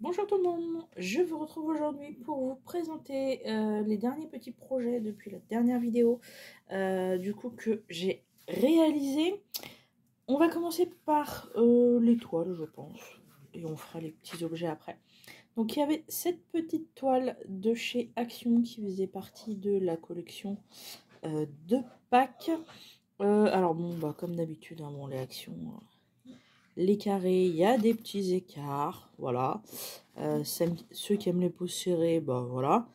Bonjour tout le monde, je vous retrouve aujourd'hui pour vous présenter les derniers petits projets depuis la dernière vidéo que j'ai réalisé. On va commencer par les toiles je pense et on fera les petits objets après. Donc il y avait cette petite toile de chez Action qui faisait partie de la collection de Pâques. Alors bon bah comme d'habitude hein, bon, les Actions... les carrés, il y a des petits écarts, voilà. Ceux qui aiment les peaux serrées, bah voilà.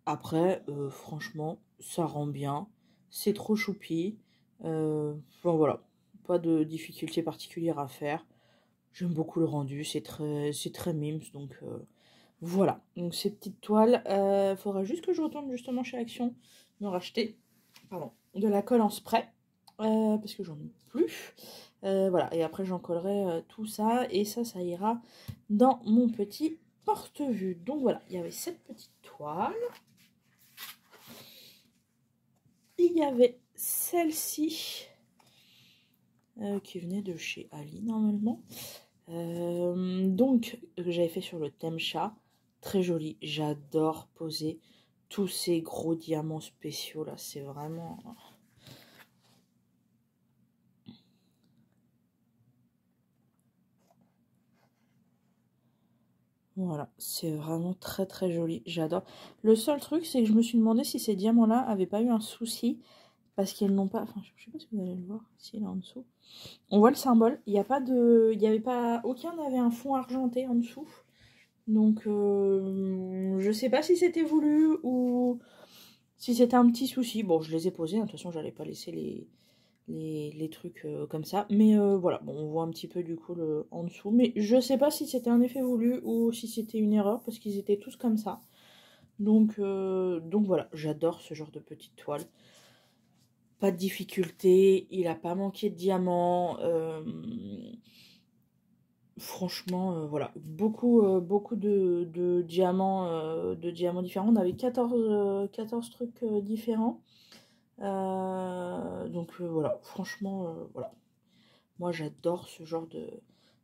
Après, franchement, ça rend bien. C'est trop choupi. Enfin voilà, pas de difficulté particulière à faire. J'aime beaucoup le rendu, c'est très mimes, donc voilà. Donc ces petites toiles, faudra juste que je retourne justement chez Action me racheter, pardon, de la colle en spray, parce que j'en ai plus. Voilà, et après j'en collerai tout ça, et ça ira dans mon petit porte-vue. Donc voilà, il y avait cette petite toile. Il y avait celle-ci, qui venait de chez Ali normalement. Donc, que j'avais fait sur le thème chat. Très joli, j'adore poser tous ces gros diamants spéciaux là, c'est vraiment... Voilà, c'est vraiment très joli, j'adore. Le seul truc, c'est que je me suis demandé si ces diamants-là avaient pas eu un souci, parce qu'ils n'ont pas... Enfin, je sais pas si vous allez le voir, ici, là en dessous. On voit le symbole, il n'y a pas de... Il n'y avait pas... Aucun n'avait un fond argenté en dessous. Donc, je sais pas si c'était voulu ou si c'était un petit souci. Bon, je les ai posés, hein, de toute façon, j'allais pas laisser les trucs comme ça. Mais voilà, bon, on voit un petit peu du coup en dessous. Mais je sais pas si c'était un effet voulu ou si c'était une erreur parce qu'ils étaient tous comme ça. Donc voilà, j'adore ce genre de petite toile. Pas de difficulté, il a pas manqué de diamants. Franchement, voilà, beaucoup de diamants différents. On avait 14 trucs différents. Voilà, franchement, voilà. Moi, j'adore ce genre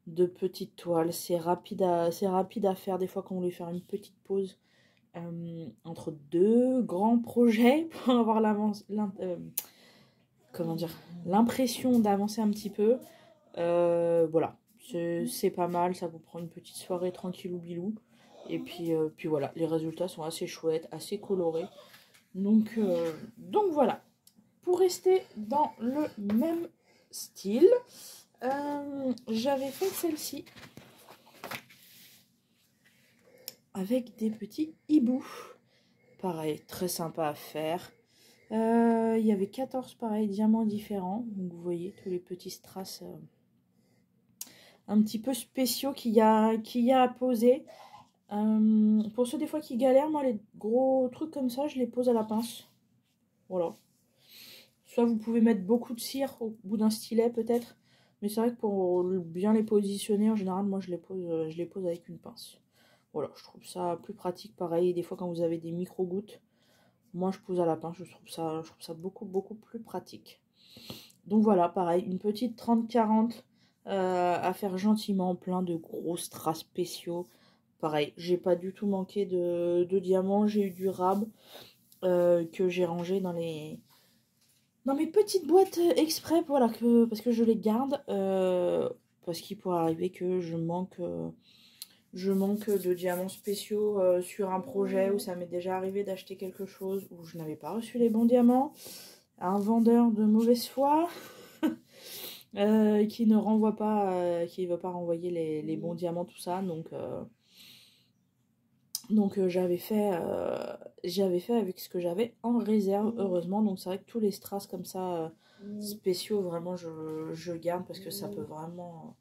de petites toiles. C'est rapide à faire des fois quand on voulait faire une petite pause entre deux grands projets pour avoir l'impression d'avancer un petit peu. Voilà, c'est pas mal, ça vous prend une petite soirée tranquillou bilou. Et puis voilà, les résultats sont assez chouettes, assez colorés. Donc voilà. Pour rester dans le même style, j'avais fait celle-ci avec des petits hiboux. Pareil, très sympa à faire. Il y avait 14 pareils diamants différents. Donc vous voyez tous les petits strass un petit peu spéciaux qu'il y a à poser. Pour ceux des fois qui galèrent, moi les gros trucs comme ça, je les pose à la pince. Voilà. Soit vous pouvez mettre beaucoup de cire au bout d'un stylet peut-être. Mais c'est vrai que pour bien les positionner, en général, moi je les pose avec une pince. Voilà, je trouve ça plus pratique. Pareil, des fois quand vous avez des micro-gouttes, moi je pose à la pince, je trouve ça beaucoup plus pratique. Donc voilà, pareil, une petite 30-40 à faire gentiment, plein de gros strass spéciaux. Pareil, j'ai pas du tout manqué de diamants, j'ai eu du rab que j'ai rangé dans mes petites boîtes exprès, voilà, parce que je les garde, parce qu'il pourrait arriver que je manque de diamants spéciaux sur un projet où ça m'est déjà arrivé d'acheter quelque chose où je n'avais pas reçu les bons diamants, un vendeur de mauvaise foi qui ne renvoie pas, qui ne veut pas renvoyer les bons diamants, tout ça, donc j'avais fait avec ce que j'avais en réserve, heureusement. Donc c'est vrai que tous les strass comme ça spéciaux, vraiment je garde parce que ça peut vraiment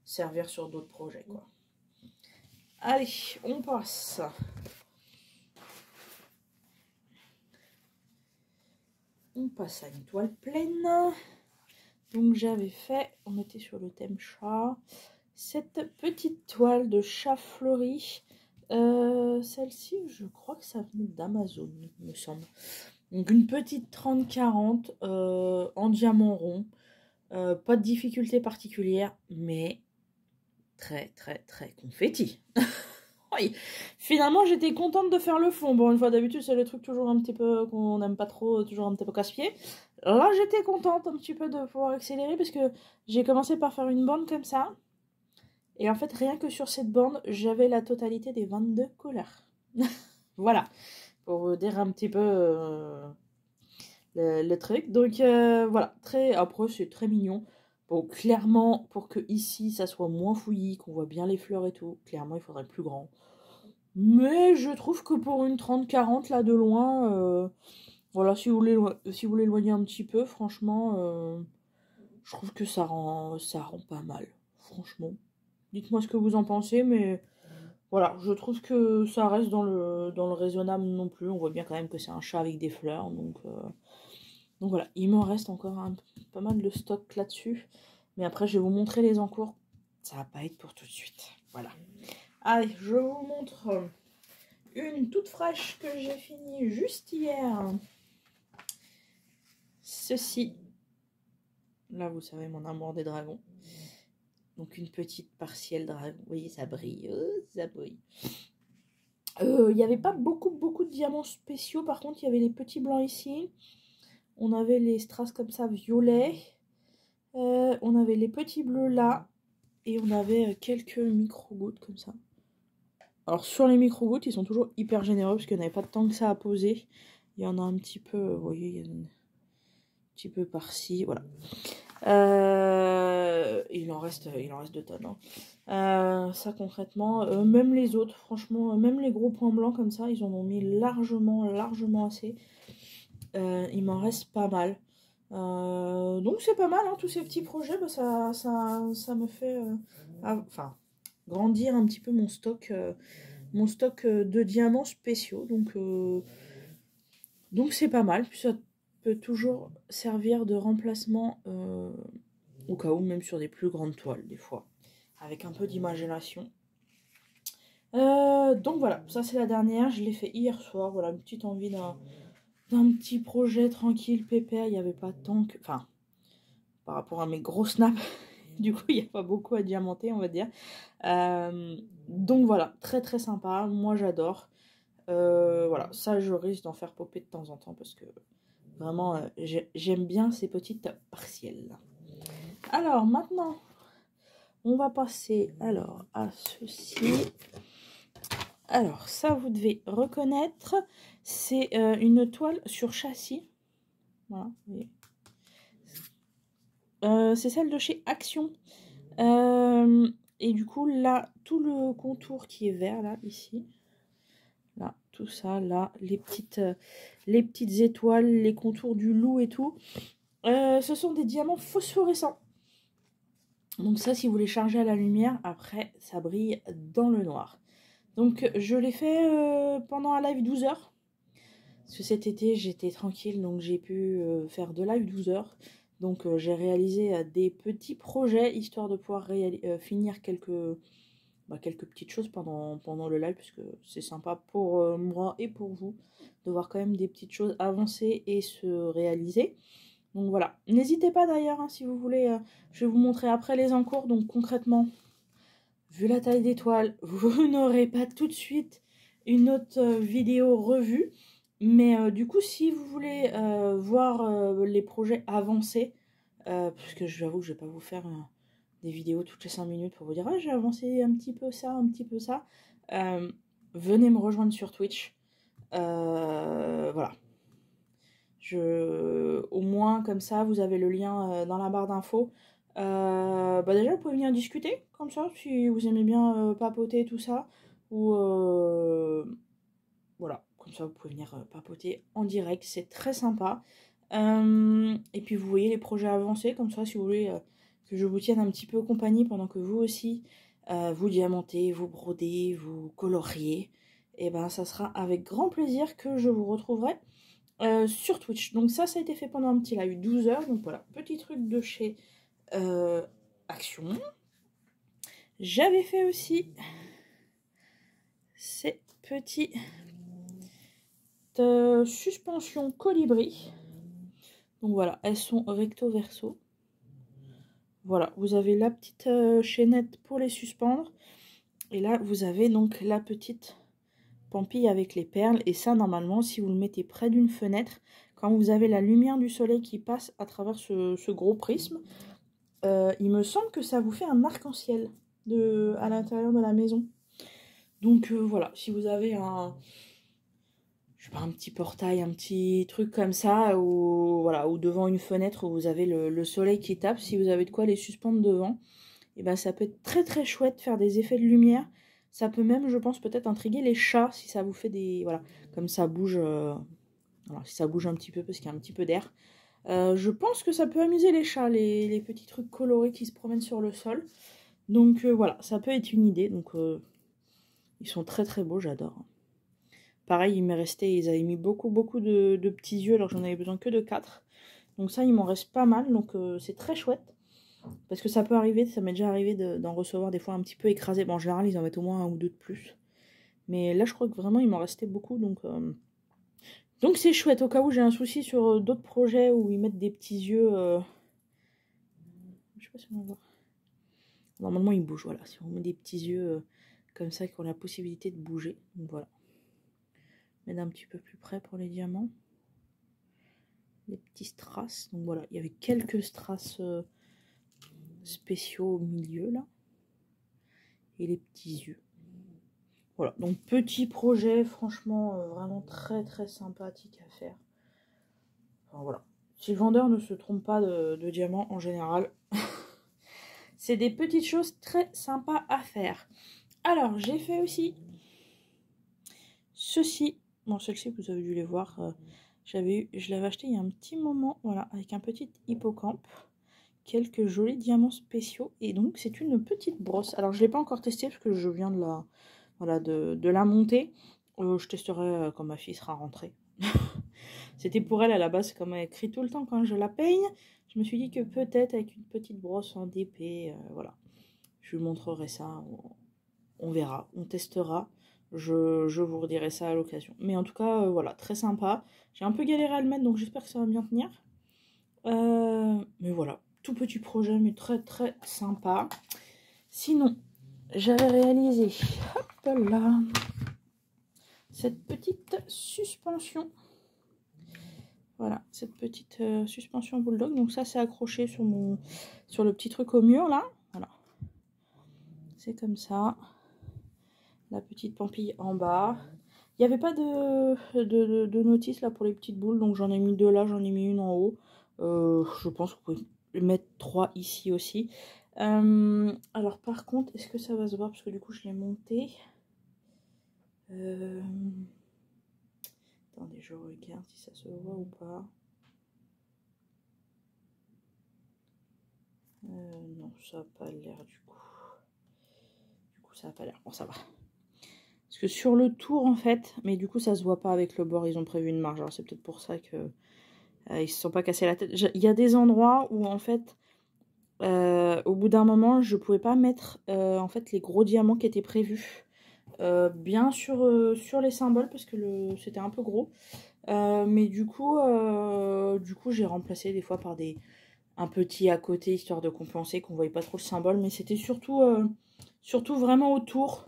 servir sur d'autres projets, quoi. Allez, on passe. On passe à une toile pleine. Donc j'avais fait, on était sur le thème chat, cette petite toile de chat fleuri. Celle-ci, je crois que ça venait d'Amazon, il me semble. Donc une petite 30-40 en diamant rond. Pas de difficulté particulière, mais très confetti. Oui. Finalement, j'étais contente de faire le fond. Bon, une fois d'habitude, c'est le truc toujours un petit peu qu'on n'aime pas trop, toujours un petit peu casse-pied. Là, j'étais contente un petit peu de pouvoir accélérer parce que j'ai commencé par faire une bande comme ça. Et en fait, rien que sur cette bande, j'avais la totalité des 22 couleurs. Voilà, pour vous dire un petit peu le truc. Donc voilà, après c'est très mignon. Bon, clairement, pour que ici, ça soit moins fouillis, qu'on voit bien les fleurs et tout, clairement, il faudrait plus grand. Mais je trouve que pour une 30-40 là de loin, voilà, si vous l'éloignez un petit peu, franchement, je trouve que ça rend pas mal, franchement. Dites-moi ce que vous en pensez, mais voilà, je trouve que ça reste dans le raisonnable non plus. On voit bien quand même que c'est un chat avec des fleurs, donc voilà, il m'en reste encore pas mal de stock là-dessus. Mais après, je vais vous montrer les encours. Ça va pas être pour tout de suite. Voilà. Allez, je vous montre une toute fraîche que j'ai finie juste hier. Ceci. Là, vous savez, mon amour des dragons. Donc, une petite partielle dragon. Vous voyez, ça brille. Ça brille. Il n'y avait pas beaucoup de diamants spéciaux. Par contre, il y avait les petits blancs ici. On avait les strass comme ça, violets. On avait les petits bleus là. Et on avait quelques micro-gouttes comme ça. Alors, sur les micro-gouttes, ils sont toujours hyper généreux parce qu'il n'y en avait pas tant que ça à poser. Il y en a un petit peu, vous voyez, il y a un petit peu par-ci, voilà. Il en reste 2 tonnes. Hein. Ça concrètement, même les autres, franchement, même les gros points blancs comme ça, ils en ont mis largement assez. Il m'en reste pas mal. Donc c'est pas mal, hein, tous ces petits projets, bah, ça me fait grandir un petit peu mon stock de diamants spéciaux. Donc c'est pas mal. Puis ça peut toujours servir de remplacement au cas où, même sur des plus grandes toiles, des fois, avec un peu d'imagination. Donc voilà, ça c'est la dernière. Je l'ai fait hier soir. Voilà, une petite envie d'un petit projet tranquille, pépère. Il n'y avait pas tant que... Enfin, par rapport à mes gros snaps, du coup, il n'y a pas beaucoup à diamanter, on va dire. Donc voilà, très sympa. Moi, j'adore. Voilà, ça, je risque d'en faire popper de temps en temps parce que vraiment, j'aime bien ces petites partielles. Alors, maintenant, on va passer alors à ceci. Alors, ça, vous devez reconnaître. C'est une toile sur châssis. Voilà, vous voyez. C'est celle de chez Action. Et du coup, là, tout le contour qui est vert, là, ici. Là, tout ça, là, les petites étoiles, les contours du loup et tout. Ce sont des diamants phosphorescents. Donc ça, si vous les chargez à la lumière, après, ça brille dans le noir. Donc, je l'ai fait pendant un live 12 heures. Parce que cet été, j'étais tranquille, donc j'ai pu faire 2 lives 12 heures. Donc, j'ai réalisé des petits projets, histoire de pouvoir finir quelques petites choses pendant le live, parce que c'est sympa pour moi et pour vous, de voir quand même des petites choses avancer et se réaliser. Donc voilà, n'hésitez pas d'ailleurs, hein, si vous voulez, je vais vous montrer après les encours. Donc concrètement, vu la taille des toiles, vous n'aurez pas tout de suite une autre vidéo revue. Mais du coup, si vous voulez voir les projets avancer, parce que j'avoue que je ne vais pas vous faire des vidéos toutes les 5 minutes pour vous dire « Ah, j'ai avancé un petit peu ça, un petit peu ça », venez me rejoindre sur Twitch. Voilà. Au moins, comme ça, vous avez le lien dans la barre d'infos. Déjà, vous pouvez venir discuter, comme ça, si vous aimez bien papoter, tout ça. Ou voilà, comme ça, vous pouvez venir papoter en direct. C'est très sympa. Et puis, vous voyez les projets avancés, comme ça, si vous voulez que je vous tienne un petit peu compagnie pendant que vous aussi, vous diamantez, vous brodez, vous coloriez. Et ben, ça sera avec grand plaisir que je vous retrouverai sur Twitch. Donc ça a été fait pendant un petit live 12 heures. Donc voilà, petit truc de chez Action. J'avais fait aussi ces petites suspensions colibri. Donc voilà, elles sont recto verso. Voilà, vous avez la petite chaînette pour les suspendre. Et là, vous avez donc la petite pampille avec les perles. Et ça, normalement, si vous le mettez près d'une fenêtre, quand vous avez la lumière du soleil qui passe à travers ce gros prisme, il me semble que ça vous fait un arc-en-ciel à l'intérieur de la maison. Donc voilà, si vous avez je sais pas, un petit portail, un petit truc comme ça, ou voilà, ou devant une fenêtre où vous avez le soleil qui tape, si vous avez de quoi les suspendre devant, et ben ça peut être très très chouette, faire des effets de lumière. Ça peut même, je pense, peut-être intriguer les chats si ça vous fait des... Voilà, comme ça bouge, voilà, si ça bouge un petit peu parce qu'il y a un petit peu d'air. Je pense que ça peut amuser les chats, les petits trucs colorés qui se promènent sur le sol. Donc voilà, ça peut être une idée. Donc ils sont très très beaux, j'adore. Pareil, il m'est resté, ils avaient mis beaucoup de petits yeux, alors j'en avais besoin que de 4. Donc ça, il m'en reste pas mal, donc c'est très chouette. Parce que ça peut arriver, ça m'est déjà arrivé d'en recevoir des fois un petit peu écrasé. Bon, en général, ils en mettent au moins 1 ou 2 de plus. Mais là, je crois que vraiment, il m'en restait beaucoup, donc c'est chouette. Au cas où j'ai un souci sur d'autres projets où ils mettent des petits yeux... Je sais pas si on va voir. Normalement, ils bougent, voilà. Si on met des petits yeux comme ça, qui ont la possibilité de bouger. Donc voilà. Mettre un petit peu plus près pour les diamants. Les petits strass. Donc voilà, il y avait quelques strass spéciaux au milieu, là. Et les petits yeux. Voilà, donc petit projet, franchement, vraiment très très sympathique à faire. Enfin voilà. Si le vendeur ne se trompe pas de diamants en général, c'est des petites choses très sympas à faire. Alors, j'ai fait aussi ceci. Bon, celle-ci, vous avez dû les voir. Je l'avais acheté il y a un petit moment, voilà, avec un petit hippocampe. Quelques jolis diamants spéciaux. Et donc, c'est une petite brosse. Alors, je ne l'ai pas encore testée parce que je viens de la monter. Je testerai quand ma fille sera rentrée. C'était pour elle à la base, comme elle crie tout le temps quand je la peigne. Je me suis dit que peut-être avec une petite brosse en DP, voilà. Je lui montrerai ça. On verra, on testera. Je vous redirai ça à l'occasion. Mais en tout cas, voilà, très sympa. J'ai un peu galéré à le mettre, donc j'espère que ça va bien tenir. Mais voilà, tout petit projet, mais très très sympa. Sinon, j'avais réalisé, hop là, cette petite suspension. Voilà, cette petite suspension bulldog. Donc ça, c'est accroché sur le petit truc au mur, là. Voilà. C'est comme ça. La petite pampille en bas. Il n'y avait pas de notice là pour les petites boules, donc j'en ai mis 2 là, j'en ai mis une en haut. Je pense que vous pouvez mettre 3 ici aussi. Alors par contre, est-ce que ça va se voir? Parce que du coup, je l'ai monté. Attendez, je regarde si ça se voit ou pas. Non, ça n'a pas l'air du coup. Du coup, ça n'a pas l'air. Bon, ça va. Parce que sur le tour, en fait, mais du coup, ça se voit pas avec le bord. Ils ont prévu une marge. Alors, c'est peut-être pour ça que ils se sont pas cassés la tête. Il y a des endroits où, en fait, au bout d'un moment, je pouvais pas mettre en fait les gros diamants qui étaient prévus. Bien sur les symboles parce que c'était un peu gros. Mais du coup j'ai remplacé des fois par un petit à côté histoire de compenser qu'on voyait pas trop le symbole. Mais c'était surtout vraiment autour.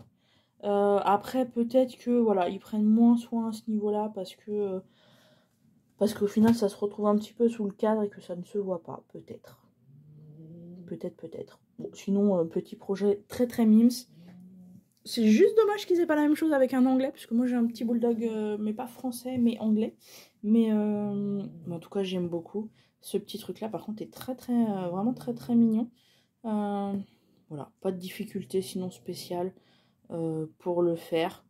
Après peut-être que voilà ils prennent moins soin à ce niveau-là parce qu'au final ça se retrouve un petit peu sous le cadre et que ça ne se voit pas peut-être. Peut-être. Bon, sinon petit projet très très mimes. C'est juste dommage qu'ils aient pas la même chose avec un anglais, parce que moi j'ai un petit bulldog, mais pas français, mais anglais. Mais en tout cas j'aime beaucoup. Ce petit truc là par contre est vraiment très très mignon. Voilà, pas de difficulté sinon spéciale pour le faire.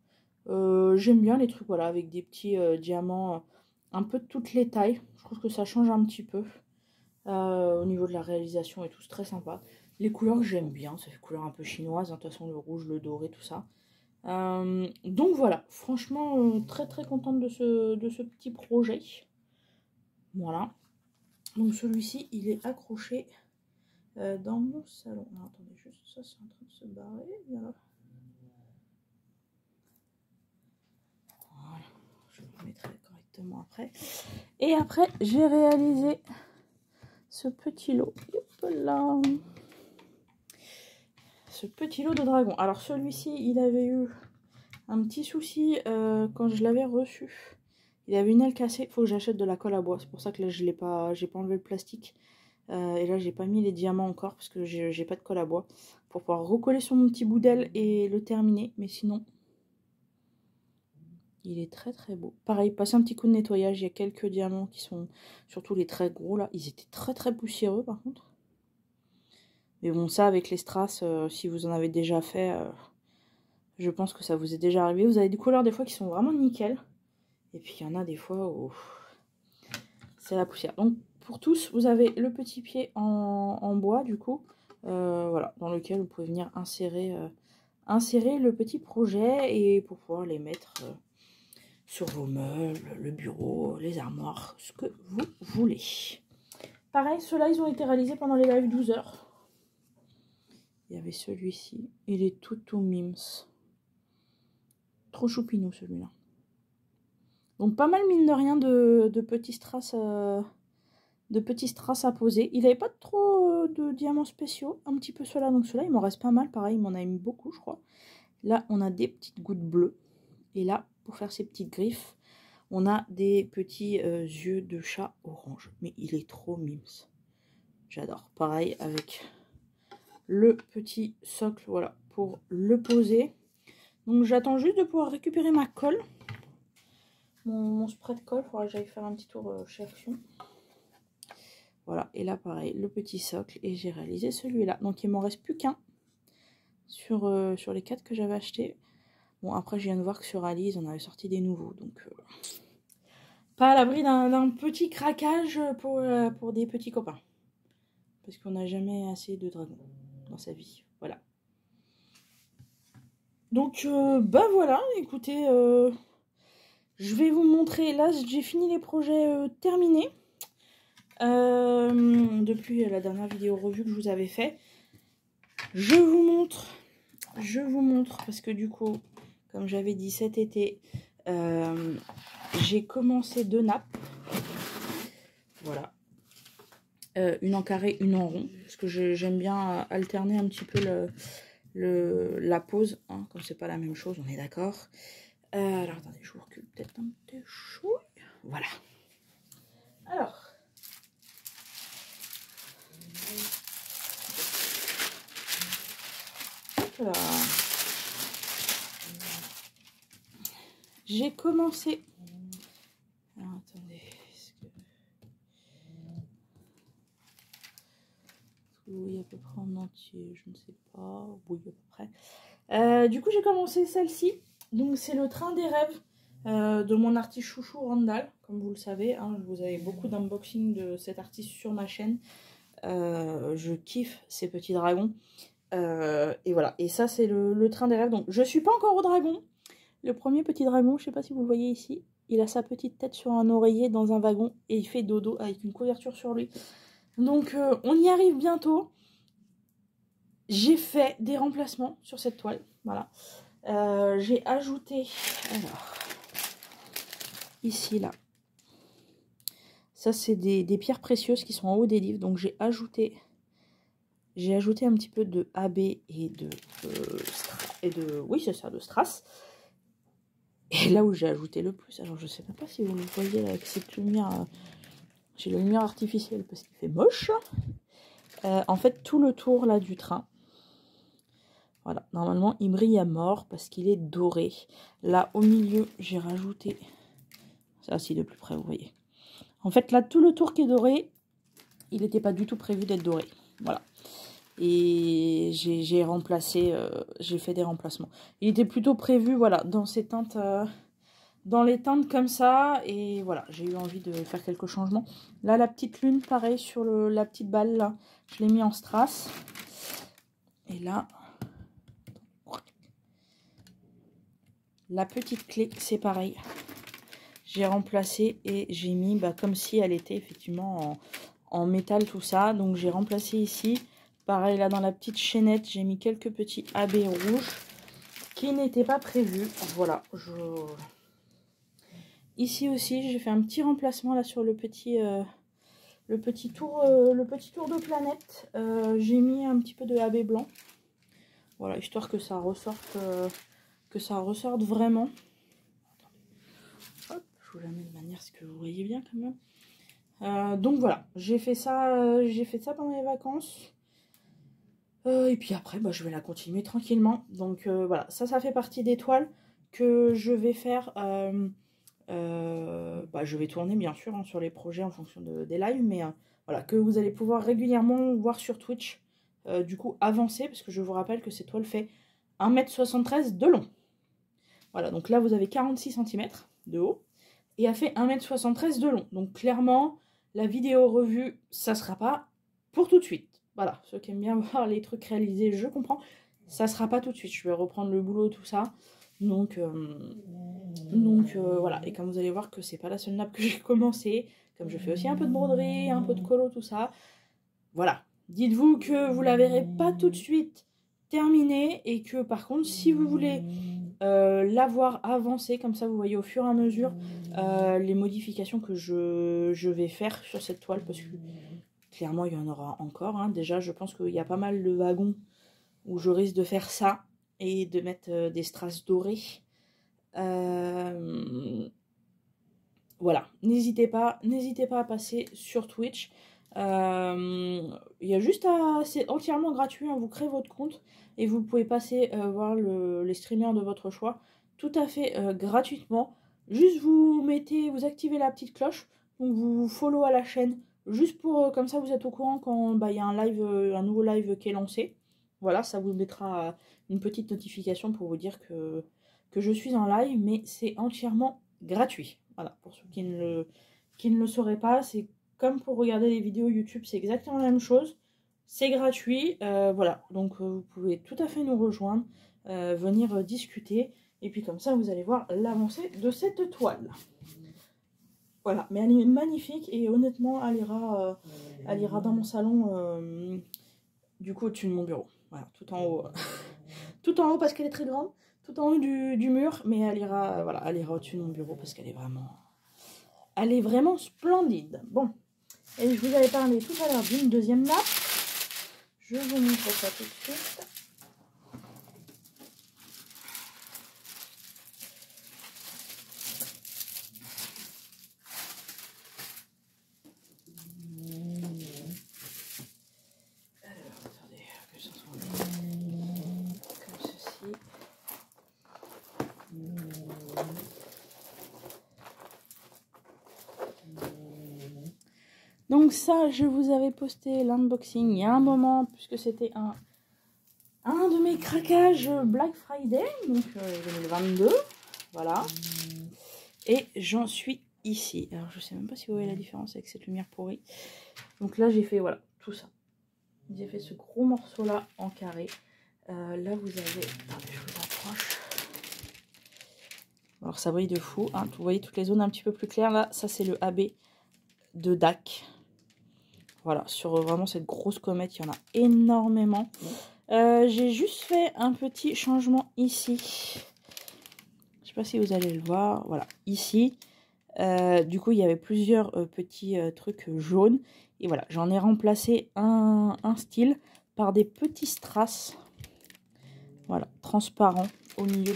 J'aime bien les trucs voilà, avec des petits diamants un peu de toutes les tailles. Je trouve que ça change un petit peu au niveau de la réalisation et tout, c'est très sympa. Les couleurs j'aime bien, ça fait couleur un peu chinoise, hein, de toute façon le rouge, le doré, tout ça. Donc voilà, franchement très très contente de ce petit projet. Voilà. Donc celui-ci il est accroché dans mon salon. Alors, attendez, juste ça c'est en train de se barrer. Voilà. Voilà, je le remettrai correctement après. Et après j'ai réalisé ce petit lot. Hop là. ce petit lot de dragons. Alors celui-ci, il avait eu un petit souci quand je l'avais reçu. Il avait une aile cassée, il faut que j'achète de la colle à bois. C'est pour ça que là, j'ai pas enlevé le plastique. Et là, j'ai pas mis les diamants encore parce que j'ai pas de colle à bois pour pouvoir recoller sur mon petit bout d'aile et le terminer. Mais sinon, il est très très beau. Pareil, passer un petit coup de nettoyage. Il y a quelques diamants qui sont, surtout les très gros là, ils étaient très très poussiéreux par contre. Mais bon, ça avec les strass, si vous en avez déjà fait, je pense que ça vous est déjà arrivé. Vous avez des couleurs des fois qui sont vraiment nickel. Et puis il y en a des fois où c'est la poussière. Donc pour tous, vous avez le petit pied en bois du coup. Voilà, dans lequel vous pouvez venir insérer le petit projet et pour pouvoir les mettre sur vos meubles, le bureau, les armoires, ce que vous voulez. Pareil, ceux-là, ils ont été réalisés pendant les lives 12 heures. Il y avait celui-ci. Il est tout mimes. Trop choupinou celui-là. Donc pas mal mine de rien de petits strass à poser. Il n'avait pas trop de diamants spéciaux. Un petit peu ceux-là. Donc ceux-là, il m'en reste pas mal. Pareil, il m'en a mis beaucoup, je crois. Là, on a des petites gouttes bleues. Et là, pour faire ces petites griffes, on a des petits yeux de chat orange. Mais il est trop mimes. J'adore. Pareil avec le petit socle, voilà, pour le poser. Donc j'attends juste de pouvoir récupérer ma colle. Mon spray de colle, il faudra que j'aille faire un petit tour chez Action. Voilà, et là pareil, le petit socle. Et j'ai réalisé celui-là. Donc il m'en reste plus qu'un sur les 4 que j'avais achetés. Bon, après je viens de voir que sur Ali, ils en avaient sorti des nouveaux. Donc pas à l'abri d'un petit craquage pour des petits copains. Parce qu'on n'a jamais assez de dragons dans sa vie. Voilà. Donc bah voilà, écoutez, je vais vous montrer. Là, j'ai fini les projets terminés. Depuis la dernière vidéo revue que je vous avais fait. Je vous montre, parce que du coup, comme j'avais dit cet été, j'ai commencé 2 nappes. Voilà. Une en carré, une en rond. Parce que j'aime bien alterner un petit peu la pose. Hein, comme c'est pas la même chose, on est d'accord. Alors, attendez, je vous recule peut-être un petit chouille. Voilà. Alors. Voilà. J'ai commencé. Alors, attendez. Oui, à peu près en entier, je ne sais pas. Oui, à peu près. Du coup, j'ai commencé celle-ci. Donc, c'est le train des rêves de mon artiste chouchou Randall. Comme vous le savez, hein, vous avez beaucoup d'unboxing de cet artiste sur ma chaîne. Je kiffe ces petits dragons. Et voilà. Et ça, c'est le train des rêves. Donc, je suis pas encore au dragon. Le premier petit dragon, je sais pas si vous le voyez ici. Il a sa petite tête sur un oreiller dans un wagon. Et il fait dodo avec une couverture sur lui. Donc, on y arrive bientôt. J'ai fait des remplacements sur cette toile. Voilà. J'ai ajouté, alors, ici, là. Ça, c'est des pierres précieuses qui sont en haut des livres. Donc, j'ai ajouté un petit peu de AB et oui, c'est ça, de strass. Et là où j'ai ajouté le plus, alors je sais même pas si vous le voyez là, avec cette lumière. J'ai la lumière artificielle parce qu'il fait moche. En fait, tout le tour là du train. Voilà, normalement, il brille à mort parce qu'il est doré. Là, au milieu, j'ai rajouté... Ça, si de plus près, vous voyez. En fait, là, tout le tour qui est doré, il n'était pas du tout prévu d'être doré. Voilà. Et j'ai remplacé... j'ai fait des remplacements. Il était plutôt prévu, voilà, dans ces teintes... dans les teintes comme ça. Et voilà, j'ai eu envie de faire quelques changements. Là, la petite lune, pareil, sur la petite balle, là, je l'ai mis en strass. Et là... La petite clé, c'est pareil. J'ai remplacé et j'ai mis comme si elle était effectivement en métal, tout ça. Donc j'ai remplacé ici. Pareil, là dans la petite chaînette, j'ai mis quelques petits AB rouges qui n'étaient pas prévus. Voilà. Ici aussi, j'ai fait un petit remplacement là sur le petit tour de planète. J'ai mis un petit peu de AB blanc. Voilà, histoire que ça ressorte vraiment. Hop, je vous la mets de manière à ce que vous voyez bien quand même. Donc voilà, j'ai fait ça pendant les vacances. Et puis après, bah, je vais la continuer tranquillement. Donc voilà, ça fait partie des toiles que je vais faire. Bah, je vais tourner bien sûr hein, sur les projets en fonction des lives, mais voilà, que vous allez pouvoir régulièrement voir sur Twitch. Du coup, avancer, parce que je vous rappelle que cette toile fait 1,73 m de long. Voilà, donc là, vous avez 46 cm de haut. Et elle fait 1,73 m de long. Donc clairement, la vidéo revue, ça sera pas pour tout de suite. Voilà, ceux qui aiment bien voir les trucs réalisés, je comprends. Ça sera pas tout de suite. Je vais reprendre le boulot, tout ça. Donc voilà. Et comme vous allez voir que c'est pas la seule nappe que j'ai commencé, comme je fais aussi un peu de broderie, un peu de colo, tout ça. Voilà. Dites-vous que vous la verrez pas tout de suite terminée et que par contre, si vous voulez l'avoir avancé, comme ça vous voyez au fur et à mesure les modifications que je vais faire sur cette toile, parce que clairement il y en aura encore. Hein. Déjà, je pense qu'il y a pas mal de wagons où je risque de faire ça et de mettre des strass dorés. Voilà, n'hésitez pas à passer sur Twitch. Il y a juste à... C'est entièrement gratuit, hein, vous créez votre compte et vous pouvez passer voir les streamers de votre choix tout à fait gratuitement. Juste vous activez la petite cloche, donc vous follow à la chaîne, juste pour comme ça vous êtes au courant quand bah, y a un nouveau live qui est lancé. Voilà, ça vous mettra une petite notification pour vous dire que je suis en live, mais c'est entièrement gratuit. Voilà, pour ceux qui ne le sauraient pas, c'est comme pour regarder des vidéos YouTube, c'est exactement la même chose. C'est gratuit, voilà, donc vous pouvez tout à fait nous rejoindre, venir discuter, et puis comme ça vous allez voir l'avancée de cette toile. Voilà, mais elle est magnifique, et honnêtement, elle ira dans mon salon, du coup au-dessus de mon bureau. Voilà, tout en haut. Tout en haut parce qu'elle est très grande, tout en haut du mur, mais elle ira au-dessus de mon bureau parce qu'elle est vraiment splendide. Bon, et je vous avais parlé tout à l'heure d'une deuxième nappe. Je vous montre ça tout de suite. Alors, attendez, que ça soit comme ceci. Donc ça, je vous avais posté l'unboxing il y a un moment, puisque c'était un de mes craquages Black Friday, donc 2022, voilà. Et j'en suis ici. Alors je sais même pas si vous voyez la différence avec cette lumière pourrie. Donc là j'ai fait voilà tout ça. J'ai fait ce gros morceau là en carré. Là vous avez... Attendez, je vous approche. Alors ça brille de fou. Hein. Vous voyez toutes les zones un petit peu plus claires là. Ça c'est le AB de DAC. Voilà, sur vraiment cette grosse comète, il y en a énormément. J'ai juste fait un petit changement ici. Je sais pas si vous allez le voir. Voilà, ici. Du coup, il y avait plusieurs petits trucs jaunes. Et voilà, j'en ai remplacé un style par des petits strass. Voilà, transparents au milieu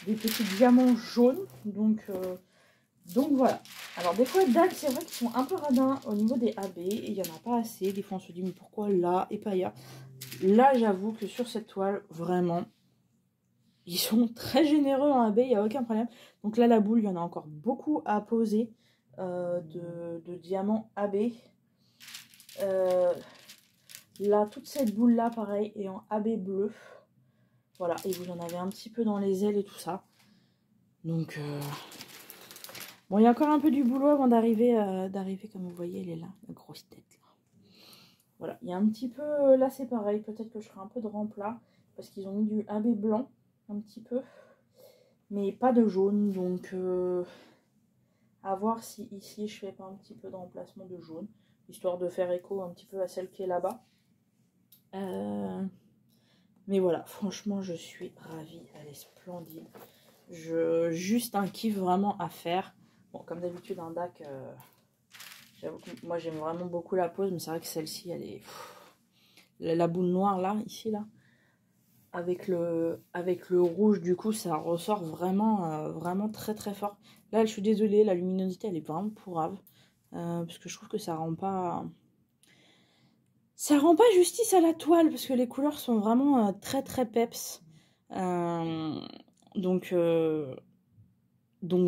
des petits diamants jaunes. Donc voilà. Alors des fois, DAC, c'est vrai qu'ils sont un peu radins au niveau des AB. Et il n'y en a pas assez. Des fois, on se dit, mais pourquoi là et pas ailleurs? Là, j'avoue que sur cette toile, vraiment, ils sont très généreux en AB, il n'y a aucun problème. Donc là, la boule, il y en a encore beaucoup à poser de diamants AB. Là, toute cette boule-là, pareil, est en AB bleu. Voilà, et vous en avez un petit peu dans les ailes et tout ça. Donc, bon, il y a encore un peu du boulot avant d'arriver, comme vous voyez, elle est là, la grosse tête. Là. Voilà, il y a un petit peu, là c'est pareil, peut-être que je ferai un peu de remplat, parce qu'ils ont mis du AB blanc, un petit peu. Mais pas de jaune, donc à voir si ici je fais pas un petit peu de remplacement de jaune, histoire de faire écho un petit peu à celle qui est là-bas. Mais voilà, franchement je suis ravie, elle est splendide. Juste un kiff vraiment à faire. Bon, comme d'habitude un DAC, j'avoue que moi j'aime vraiment beaucoup la pose, mais c'est vrai que celle-ci elle est... La boule noire là, ici là, avec le rouge, du coup, ça ressort vraiment, vraiment très très fort. Là, je suis désolée, la luminosité, elle est vraiment pourrave. Parce que je trouve que ça rend pas justice à la toile, parce que les couleurs sont vraiment très très peps. Donc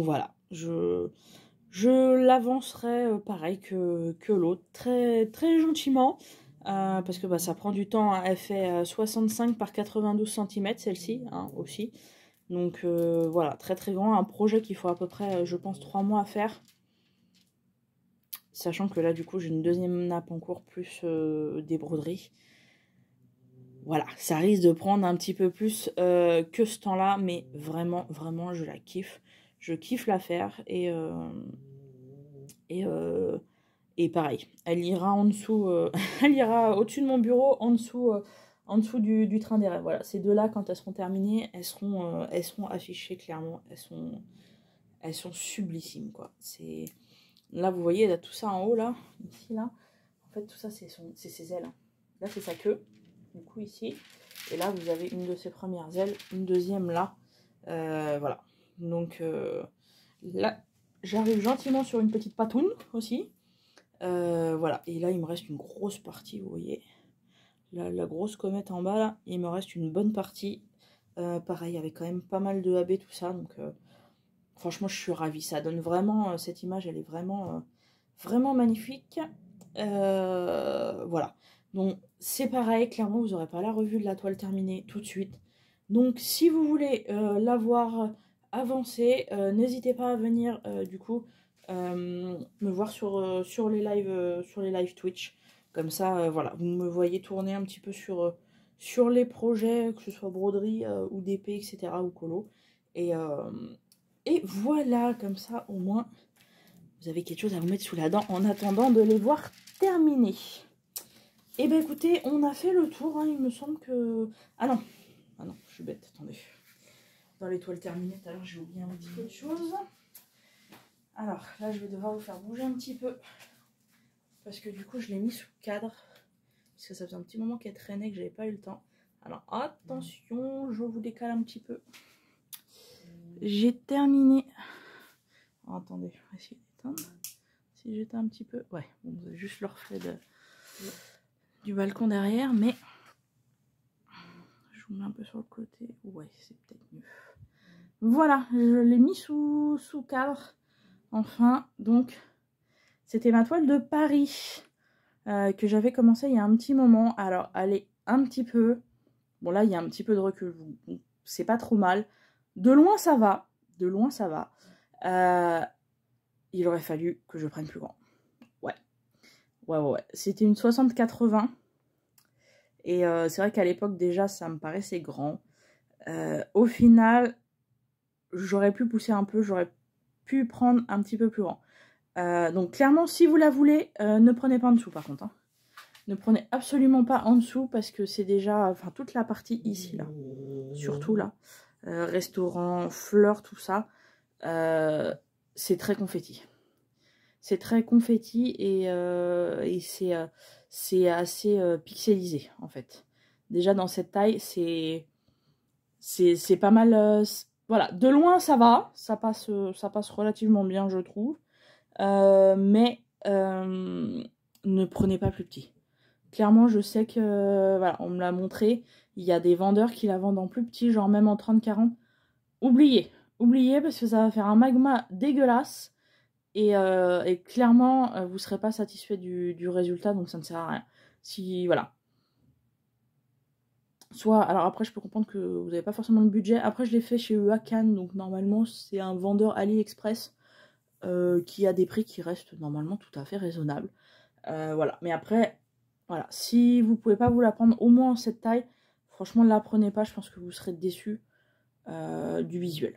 voilà, je l'avancerai pareil que l'autre, très, très gentiment, parce que bah, ça prend du temps, hein. Elle fait 65 par 92 cm, celle-ci, hein, aussi. Donc voilà, très très grand, un projet qu'il faut à peu près, je pense, 3 mois à faire. Sachant que là, du coup, j'ai une deuxième nappe en cours, plus des broderies. Voilà, ça risque de prendre un petit peu plus que ce temps-là, mais vraiment, vraiment, je la kiffe. Je kiffe la faire et pareil, elle ira en dessous, elle ira au-dessus de mon bureau, en dessous du train des rêves. Voilà, ces deux-là, quand elles seront terminées, elles seront affichées clairement. Elles sont sublissimes, quoi. Là, vous voyez, là, tout ça en haut, là, ici, là. En fait, tout ça, c'est ses ailes. Là, c'est sa queue, du coup, ici. Et là, vous avez une de ses premières ailes, une deuxième là. Voilà. Donc, là, j'arrive gentiment sur une petite patoune aussi. Voilà. Et là, il me reste une grosse partie, vous voyez. La grosse comète en bas, là, il me reste une bonne partie. Pareil, avec quand même pas mal de AB, tout ça. Donc, franchement, je suis ravie. Ça donne vraiment, cette image, elle est vraiment, vraiment magnifique. Voilà. Donc, c'est pareil, clairement, vous n'aurez pas la revue de la toile terminée tout de suite. Donc, si vous voulez la voir avancer, n'hésitez pas à venir, du coup, me voir sur les lives Twitch. Comme ça, voilà, vous me voyez tourner un petit peu sur les projets, que ce soit broderie ou d'épée, etc., ou colo. Et voilà, comme ça, au moins, vous avez quelque chose à vous mettre sous la dent en attendant de les voir terminer. Et ben écoutez, on a fait le tour, hein, il me semble que... Ah non, je suis bête, attendez. Dans les toiles terminées, tout à l'heure, j'ai oublié un petit peu de choses. Alors, là, je vais devoir vous faire bouger un petit peu. Parce que du coup, je l'ai mis sous cadre. Parce que ça faisait un petit moment qu'elle traînait, que j'avais pas eu le temps. Alors, attention, je vous décale un petit peu. J'ai terminé... Oh, attendez, je vais essayer d'éteindre. Si j'étais un petit peu... Ouais, bon, vous avez juste le reflet du balcon derrière, mais... Je vous mets un peu sur le côté. Ouais, c'est peut-être mieux. Voilà, je l'ai mis sous cadre. Enfin, donc, c'était ma toile de Paris que j'avais commencé il y a un petit moment. Alors, elle est un petit peu... Bon, là, il y a un petit peu de recul. C'est pas trop mal. De loin, ça va. De loin, ça va. Il aurait fallu que je prenne plus grand. Ouais. C'était une 60-80. Et c'est vrai qu'à l'époque, déjà, ça me paraissait grand. Au final, j'aurais pu pousser un peu, j'aurais pu prendre un petit peu plus grand. Donc clairement, si vous la voulez, ne prenez pas en dessous par contre. Hein. Ne prenez absolument pas en dessous parce que c'est déjà, enfin toute la partie ici, là, surtout là, restaurant, fleurs, tout ça, c'est très confetti. C'est très confetti et c'est assez pixelisé en fait. Déjà dans cette taille, c'est pas mal. Voilà, de loin ça va, ça passe relativement bien je trouve. Mais ne prenez pas plus petit. Clairement, je sais que voilà, on me l'a montré. Il y a des vendeurs qui la vendent en plus petit, genre même en 30-40. Oubliez parce que ça va faire un magma dégueulasse. Et clairement, vous ne serez pas satisfait du résultat, donc ça ne sert à rien. Si, voilà. Soit, alors après, je peux comprendre que vous n'avez pas forcément le budget. Après, je l'ai fait chez Wakan, donc normalement, c'est un vendeur AliExpress qui a des prix qui restent normalement tout à fait raisonnables. Voilà, mais après, voilà, si vous ne pouvez pas vous la prendre au moins en cette taille, franchement, ne la prenez pas, je pense que vous serez déçus du visuel.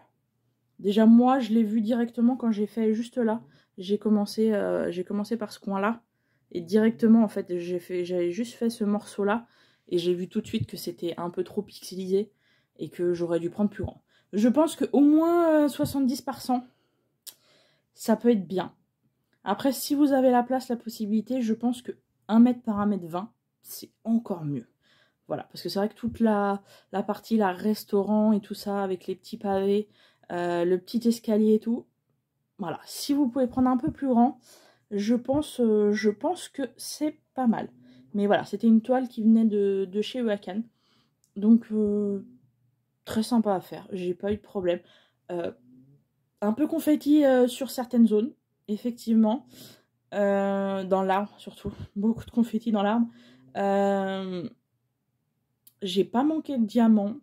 Déjà, moi, je l'ai vu directement quand j'ai fait juste là. J'ai commencé par ce coin-là. Et directement, en fait, j'avais juste fait ce morceau-là. Et j'ai vu tout de suite que c'était un peu trop pixelisé. Et que j'aurais dû prendre plus grand. Je pense qu'au moins 70 par 100, ça peut être bien. Après, si vous avez la place, la possibilité, je pense que 1 mètre par 1 mètre 20, c'est encore mieux. Voilà, parce que c'est vrai que toute la partie, là, restaurant et tout ça, avec les petits pavés, le petit escalier et tout, voilà. Si vous pouvez prendre un peu plus grand, je pense que c'est pas mal. Mais voilà, c'était une toile qui venait de chez Wakan. Donc, très sympa à faire. J'ai pas eu de problème. Un peu confetti sur certaines zones, effectivement. Dans l'arbre, surtout. Beaucoup de confetti dans l'arbre. J'ai pas manqué de diamants.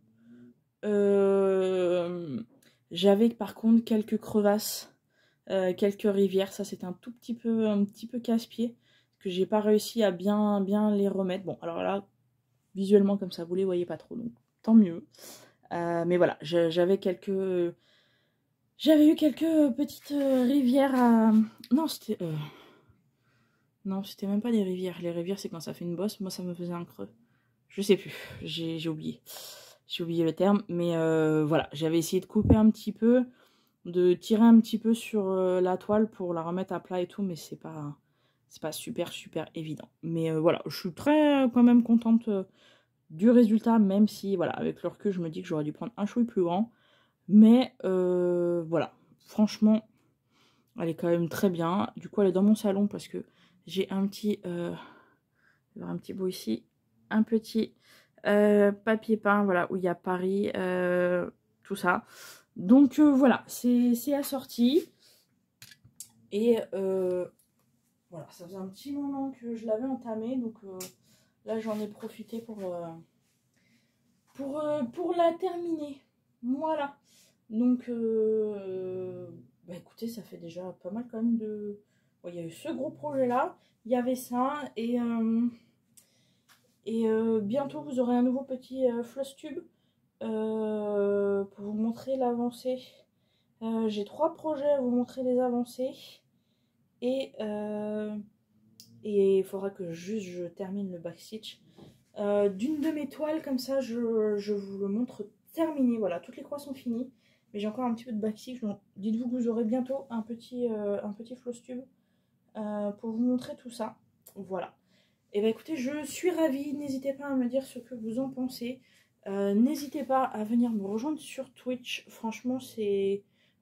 J'avais par contre quelques crevasses. Quelques rivières, ça c'était un petit peu casse-pied, que j'ai pas réussi à bien les remettre. Bon, alors là, visuellement comme ça, vous les voyez pas trop, donc tant mieux. Mais voilà, j'avais eu quelques petites rivières à... Non, c'était même pas des rivières. Les rivières, c'est quand ça fait une bosse. Moi, ça me faisait un creux. Je sais plus, j'ai oublié. J'ai oublié le terme, mais voilà, j'avais essayé de couper un petit peu, de tirer un petit peu sur la toile pour la remettre à plat et tout, mais c'est pas super évident. Mais voilà, je suis très quand même contente du résultat, même si voilà, avec le recul je me dis que j'aurais dû prendre un chouï plus grand, mais voilà, franchement elle est quand même très bien. Du coup elle est dans mon salon parce que j'ai un petit bout ici, un petit papier peint, voilà, où il y a Paris, tout ça. Donc voilà, c'est assorti. Et voilà, ça faisait un petit moment que je l'avais entamé, donc là j'en ai profité pour la terminer. Voilà. Donc bah écoutez, ça fait déjà pas mal quand même de... Bon, il y a eu ce gros projet là, il y avait ça, et bientôt vous aurez un nouveau petit floss tube pour vous montrer l'avancée. J'ai 3 projets à vous montrer les avancées. Et il faudra que juste je termine le backstitch d'une de mes toiles, comme ça je vous le montre terminé. Voilà, toutes les croix sont finies, mais j'ai encore un petit peu de backstitch. Donc dites-vous que vous aurez bientôt un petit floss tube pour vous montrer tout ça. Voilà. Et bien écoutez, je suis ravie. N'hésitez pas à me dire ce que vous en pensez. N'hésitez pas à venir me rejoindre sur Twitch. Franchement,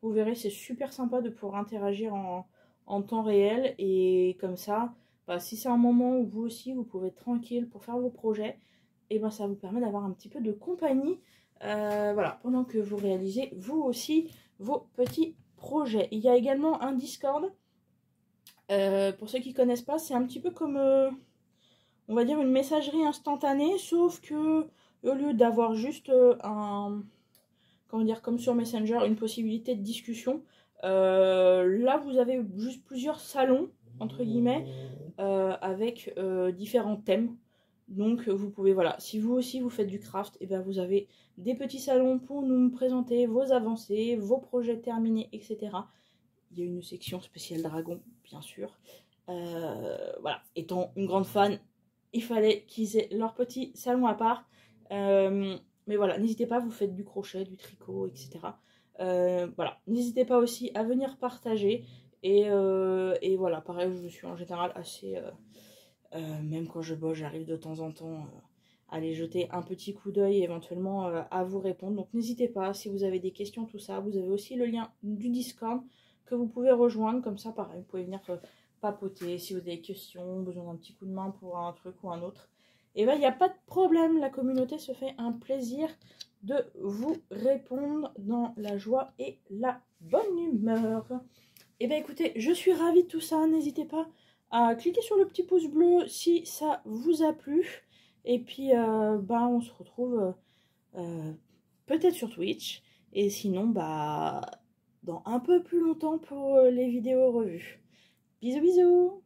vous verrez, c'est super sympa de pouvoir interagir en temps réel. Et comme ça, bah, si c'est un moment où vous aussi, vous pouvez être tranquille pour faire vos projets, et ben ça vous permet d'avoir un petit peu de compagnie. Voilà, pendant que vous réalisez vous aussi vos petits projets. Il y a également un Discord. Pour ceux qui ne connaissent pas, c'est un petit peu comme... on va dire une messagerie instantanée, sauf que au lieu d'avoir juste comment dire, comme sur Messenger, une possibilité de discussion, là vous avez juste plusieurs salons, entre guillemets, avec différents thèmes. Donc vous pouvez, voilà, si vous aussi vous faites du craft, et bien vous avez des petits salons pour nous présenter vos avancées, vos projets terminés, etc. Il y a une section spéciale dragon, bien sûr. Voilà, étant une grande fan, il fallait qu'ils aient leur petit salon à part. Mais voilà, n'hésitez pas, vous faites du crochet, du tricot, etc. Voilà, n'hésitez pas aussi à venir partager. Et voilà, pareil, je suis en général assez... même quand je bosse, j'arrive de temps en temps à aller jeter un petit coup d'œil, éventuellement à vous répondre. Donc n'hésitez pas, si vous avez des questions, tout ça, vous avez aussi le lien du Discord que vous pouvez rejoindre. Comme ça, pareil, vous pouvez venir papoter si vous avez des questions, besoin d'un petit coup de main pour un truc ou un autre. Et bien, il n'y a pas de problème, la communauté se fait un plaisir de vous répondre dans la joie et la bonne humeur. Et bien écoutez, je suis ravie de tout ça, n'hésitez pas à cliquer sur le petit pouce bleu si ça vous a plu. Et puis, bah, on se retrouve peut-être sur Twitch. Et sinon, bah, dans un peu plus longtemps pour les vidéos revues. Bisous bisous!